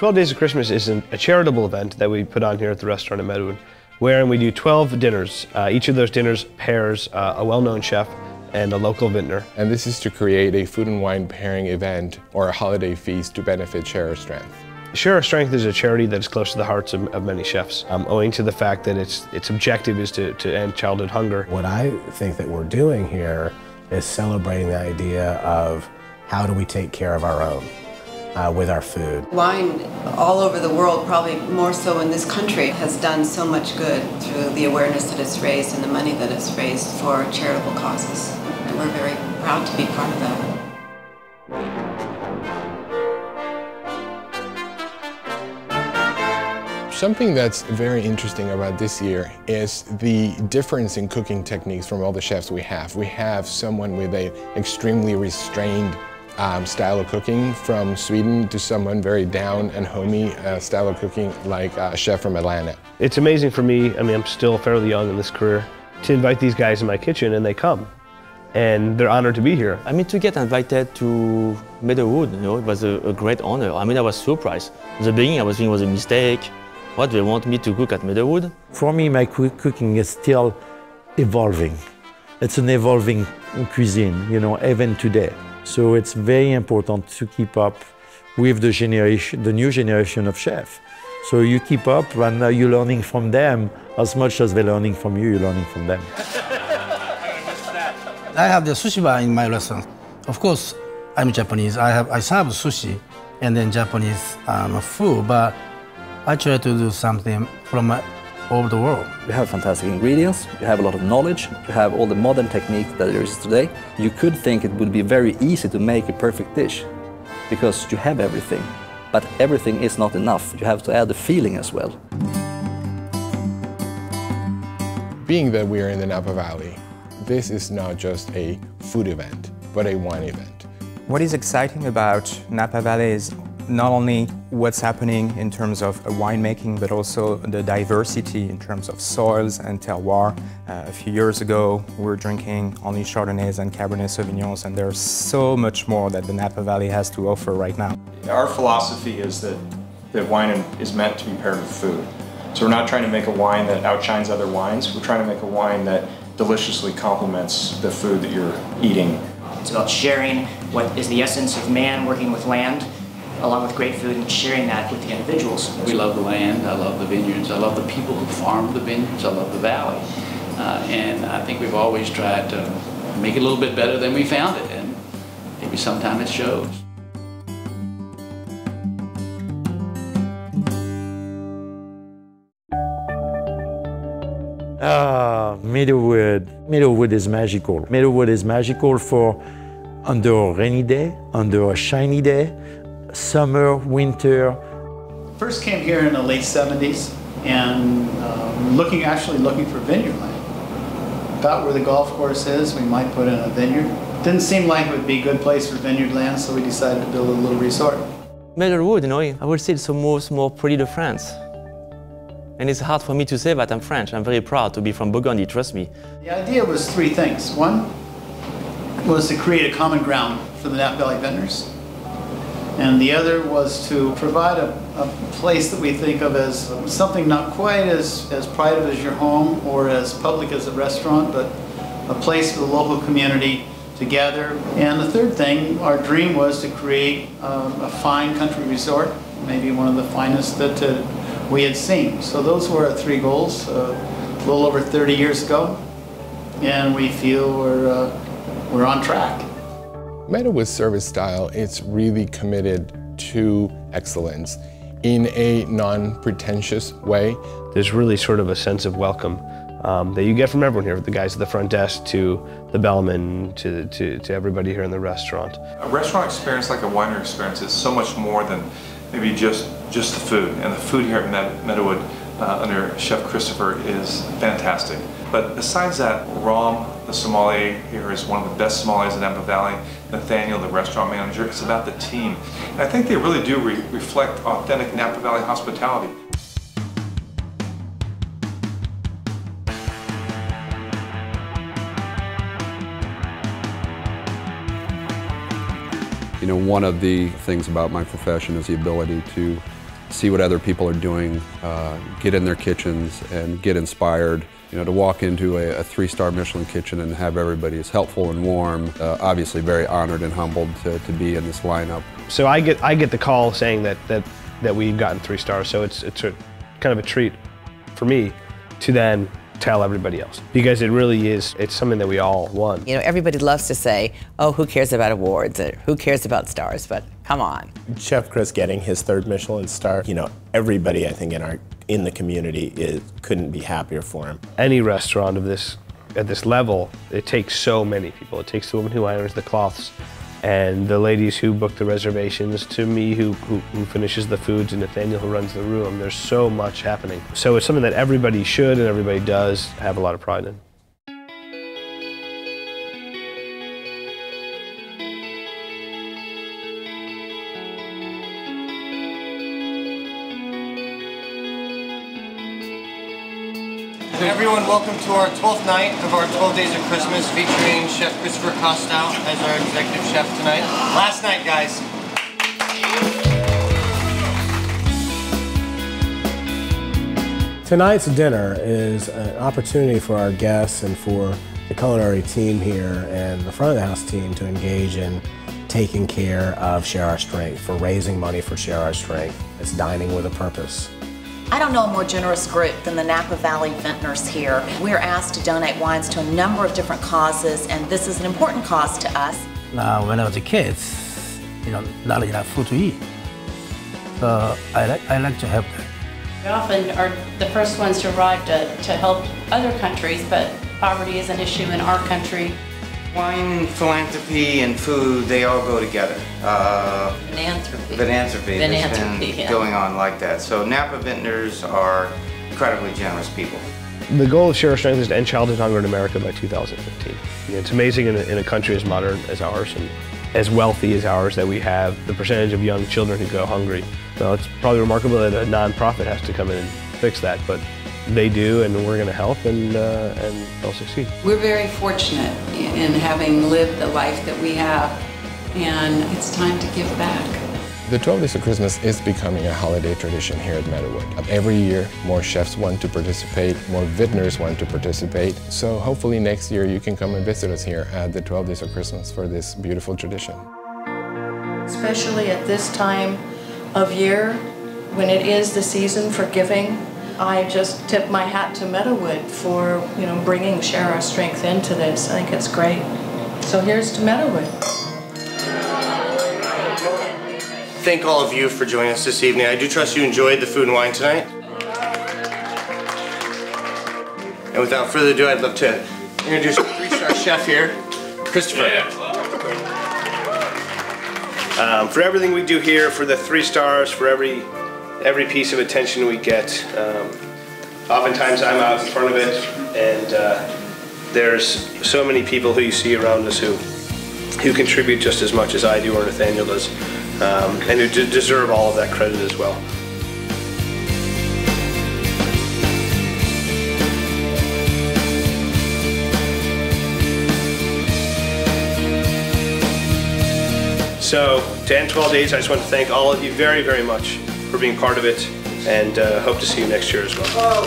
12 Days of Christmas is a charitable event that we put on here at the restaurant at Meadowood, wherein we do 12 dinners. Each of those dinners pairs a well-known chef and a local vintner. And this is to create a food and wine pairing event or a holiday feast to benefit Share Our Strength. Share Our Strength is a charity that is close to the hearts of many chefs, owing to the fact that its objective is to end childhood hunger. What I think that we're doing here is celebrating the idea of how do we take care of our own with our food. Wine all over the world, probably more so in this country, has done so much good through the awareness that it's raised and the money that it's raised for charitable causes. And we're very proud to be part of that. Something that's very interesting about this year is the difference in cooking techniques from all the chefs we have. We have someone with an extremely restrained style of cooking from Sweden to someone very down and homey style of cooking like a chef from Atlanta. It's amazing for me, I'm still fairly young in this career, to invite these guys in my kitchen and they come. And they're honored to be here. To get invited to Meadowood, it was a great honor. I was surprised. In the beginning I was thinking it was a mistake. What, they want me to cook at Meadowood? For me, my cooking is still evolving. It's an evolving cuisine, even today. So it's very important to keep up with the new generation of chefs. So you keep up and you're learning from them as much as they're learning from you, you're learning from them. I have the sushi bar in my restaurant. Of course, I'm Japanese. I serve sushi and then Japanese food, but I try to do something from all the world. You have fantastic ingredients, you have a lot of knowledge, you have all the modern techniques that there is today. You could think it would be very easy to make a perfect dish because you have everything. But everything is not enough. You have to add the feeling as well. Being that we are in the Napa Valley, this is not just a food event, but a wine event. What is exciting about Napa Valley is not only what's happening in terms of winemaking, but also the diversity in terms of soils and terroir. A few years ago, we were drinking only Chardonnays and Cabernet Sauvignons, and there's so much more that the Napa Valley has to offer right now. Our philosophy is that wine is meant to be paired with food. So we're not trying to make a wine that outshines other wines. We're trying to make a wine that deliciously complements the food that you're eating. It's about sharing what is the essence of man working with land, along with great food, and sharing that with the individuals. We love the land, I love the vineyards, I love the people who farm the vineyards, I love the valley. And I think we've always tried to make it a little bit better than we found it, and maybe sometime it shows. Meadowood. Meadowood is magical. Meadowood is magical for under a rainy day, under a shiny day, summer, winter. First came here in the late 70s and actually looking for vineyard land. About where the golf course is, we might put in a vineyard. Didn't seem like it would be a good place for vineyard land, so we decided to build a little resort. Meadowood, I would say it's the more pretty de France. And it's hard for me to say that I'm French. I'm very proud to be from Burgundy, trust me. The idea was three things. One was to create a common ground for the Napa Valley vintners. And the other was to provide a place that we think of as something not quite as private as your home or as public as a restaurant, but a place for the local community to gather. And the third thing, our dream was to create a fine country resort, maybe one of the finest that we had seen. So those were our three goals a little over 30 years ago, and we feel we're on track. Meadowood's service style is really committed to excellence in a non-pretentious way. There's really sort of a sense of welcome that you get from everyone here, the guys at the front desk to the bellman to everybody here in the restaurant. A restaurant experience like a winery experience is so much more than maybe just the food. And the food here at Meadowood under Chef Christopher is fantastic. But besides that, Ram, the sommelier here, is one of the best sommeliers in Napa Valley. Nathaniel, the restaurant manager, it's about the team. And I think they really do reflect authentic Napa Valley hospitality. One of the things about my profession is the ability to see what other people are doing, get in their kitchens and get inspired. You know, to walk into a 3-star Michelin kitchen and have everybody as helpful and warm, obviously very honored and humbled to be in this lineup. So I get the call saying that we've gotten 3 stars, so it's a kind of a treat for me to then tell everybody else, because it really is, it's something that we all won. You know, everybody loves to say, oh, who cares about awards, or who cares about stars, but come on. Chef Chris getting his 3rd Michelin star, you know, everybody I think in the community couldn't be happier for him. Any restaurant of at this level, it takes so many people. It takes the woman who irons the cloths, and the ladies who book the reservations, to me who finishes the foods, and Nathaniel who runs the room. There's so much happening. So it's something that everybody should and everybody does have a lot of pride in. Everyone, welcome to our 12th night of our 12 Days of Christmas, featuring Chef Christopher Costow as our executive chef tonight. Last night, guys. Tonight's dinner is an opportunity for our guests and for the culinary team here and the front of the house team to engage in taking care of Share Our Strength, for raising money for Share Our Strength. It's dining with a purpose. I don't know a more generous group than the Napa Valley Vintners here. We're asked to donate wines to a number of different causes, and this is an important cause to us. Now, when I was a kid, you know, not enough food to eat. So I like to help them. We often are the first ones to arrive to help other countries, but poverty is an issue in our country. Wine, philanthropy, and food, they all go together. Philanthropy. Philanthropy. Philanthropy, yeah. Going on like that. So Napa Vintners are incredibly generous people. The goal of Share Our Strength is to end childhood hunger in America by 2015. You know, it's amazing in a country as modern as ours and as wealthy as ours that we have the percentage of young children who go hungry. So it's probably remarkable that a nonprofit has to come in and fix that, but they do, and we're going to help, and they'll succeed. We're very fortunate in having lived the life that we have, and it's time to give back. The 12 Days of Christmas is becoming a holiday tradition here at Meadowood. Every year, more chefs want to participate, more vintners want to participate, so hopefully next year you can come and visit us here at the 12 Days of Christmas for this beautiful tradition. Especially at this time of year, when it is the season for giving, I just tip my hat to Meadowood for, you know, bringing Share Our Strength into this. I think it's great. So here's to Meadowood. Thank all of you for joining us this evening. I do trust you enjoyed the food and wine tonight. And without further ado, I'd love to introduce our 3-star chef here, Christopher. For everything we do here, for the 3 stars, for every piece of attention we get, oftentimes I'm out in front of it, and there's so many people who you see around us who contribute just as much as I do or Nathaniel does, and who deserve all of that credit as well. So, to end 12 Days, I just want to thank all of you very, very much for being part of it, and hope to see you next year as well.